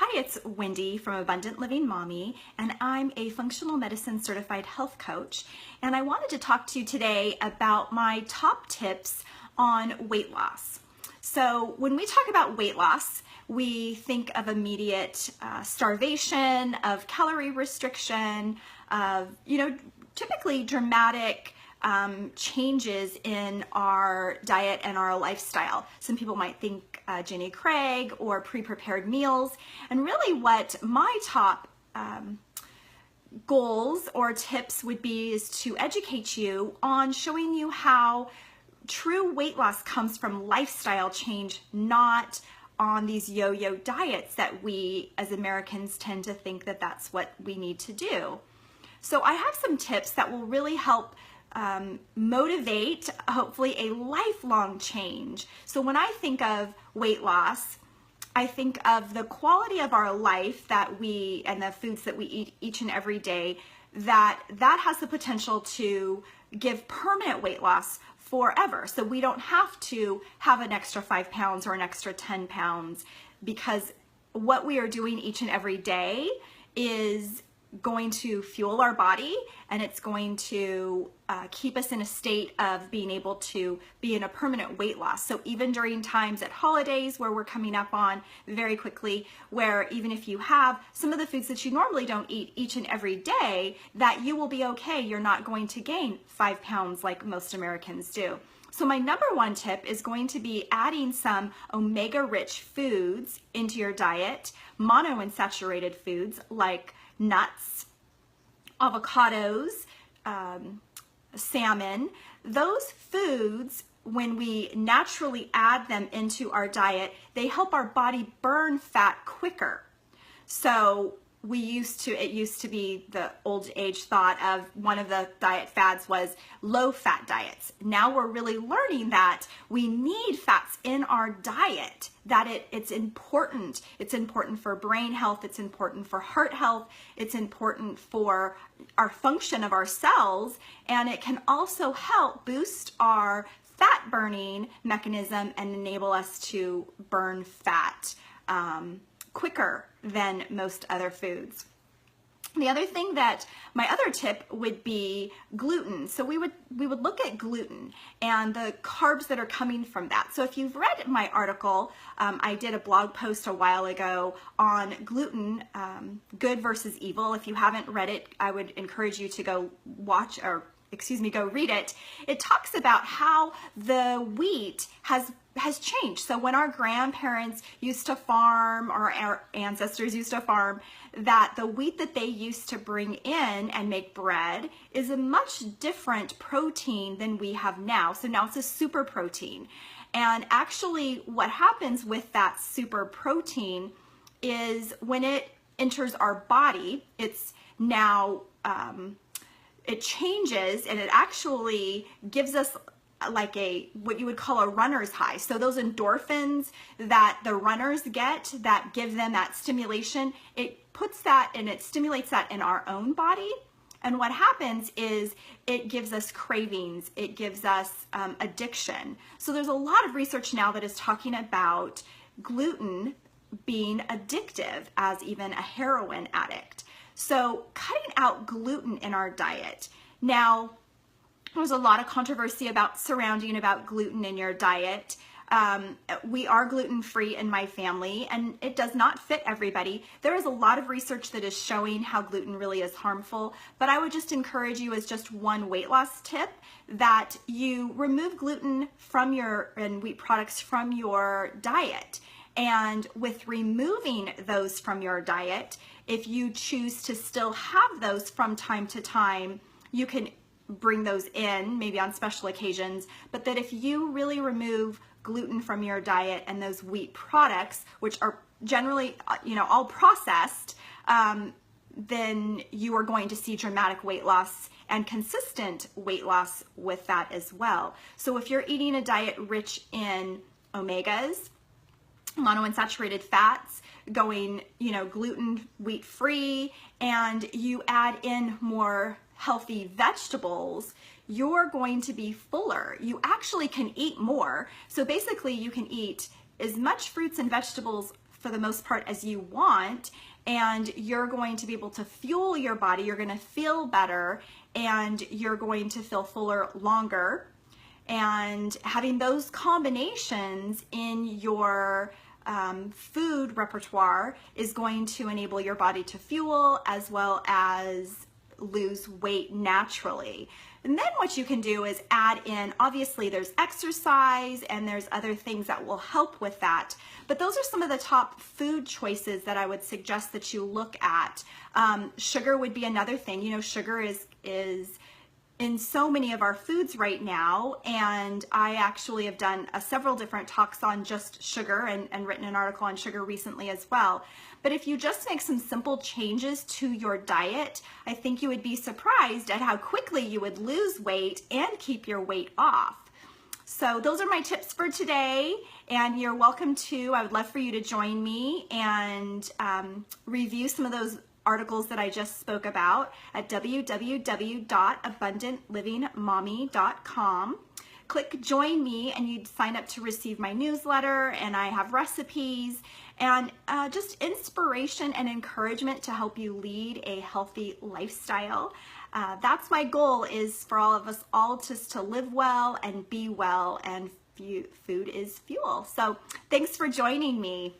Hi, it's Wendy from Abundant Living Mommy, and I'm a functional medicine certified health coach. And I wanted to talk to you today about my top tips on weight loss. So when we talk about weight loss, we think of immediate starvation, of calorie restriction, of, typically dramatic changes in our diet and our lifestyle. Some people might think Jenny Craig or pre-prepared meals. And really what my top goals or tips would be is to educate you on showing you how true weight loss comes from lifestyle change, not on these yo-yo diets that we as Americans tend to think that that's what we need to do. So I have some tips that will really help motivate, hopefully, a lifelong change. So when I think of weight loss, I think of the quality of our life that we, and the foods that we eat each and every day, that has the potential to give permanent weight loss forever. So we don't have to have an extra 5 pounds or an extra 10 pounds, because what we are doing each and every day is going to fuel our body, and it's going to keep us in a state of being able to be in a permanent weight loss. So even during times at holidays where we're coming up on very quickly, where even if you have some of the foods that you normally don't eat each and every day, that you will be okay. You're not going to gain 5 pounds like most Americans do. So my number one tip is going to be adding some omega-rich foods into your diet, monounsaturated foods like nuts, avocados, salmon. Those foods, when we naturally add them into our diet, they help our body burn fat quicker. So it used to be the old age thought of one of the diet fads was low fat diets. Now we're really learning that we need fats in our diet, that it's important. It's important for brain health. It's important for heart health. It's important for our function of our cells. And it can also help boost our fat burning mechanism and enable us to burn fat quicker than most other foods. The other thing that my other tip would be gluten. So we would look at gluten and the carbs that are coming from that. So if you've read my article, I did a blog post a while ago on gluten, good versus evil. If you haven't read it, I would encourage you to go read it. It talks about how the wheat has changed. So when our grandparents used to farm, or our ancestors used to farm, that the wheat that they used to bring in and make bread is a much different protein than we have now. So now it's a super protein. And actually what happens with that super protein is when it enters our body, it's now, it changes, and it actually gives us like what you would call a runner's high. So those endorphins that the runners get that give them that stimulation, it puts that and it stimulates that in our own body. And what happens is it gives us cravings, it gives us addiction. So there's a lot of research now that is talking about gluten being addictive as even a heroin addict. So cutting out gluten in our diet. Now, there's a lot of controversy surrounding about gluten in your diet. We are gluten-free in my family, and it does not fit everybody. There is a lot of research that is showing how gluten really is harmful, but I would just encourage you, as just one weight loss tip, that you remove gluten and wheat products from your diet. And with removing those from your diet, if you choose to still have those from time to time, you can bring those in, maybe on special occasions, but that if you really remove gluten from your diet and those wheat products, which are generally, all processed, then you are going to see dramatic weight loss and consistent weight loss with that as well. So if you're eating a diet rich in omegas, monounsaturated fats, going, gluten, wheat free, and you add in more healthy vegetables, you're going to be fuller. You actually can eat more. So basically you can eat as much fruits and vegetables for the most part as you want, and you're going to be able to fuel your body. You're going to feel better, and you're going to feel fuller longer. And having those combinations in your food repertoire is going to enable your body to fuel as well as lose weight naturally. And then what you can do is add in, obviously there's exercise and there's other things that will help with that. But those are some of the top food choices that I would suggest that you look at. Sugar would be another thing. You know, sugar is in so many of our foods right now, and I actually have done several different talks on just sugar and written an article on sugar recently as well. But if you just make some simple changes to your diet, I think you would be surprised at how quickly you would lose weight and keep your weight off. So those are my tips for today, and you're welcome to, I would love for you to join me and review some of those articles that I just spoke about at www.abundantlivingmommy.com. Click join me and you'd sign up to receive my newsletter, and I have recipes and just inspiration and encouragement to help you lead a healthy lifestyle. That's my goal, is for all of us all just to live well and be well, and food is fuel. So thanks for joining me.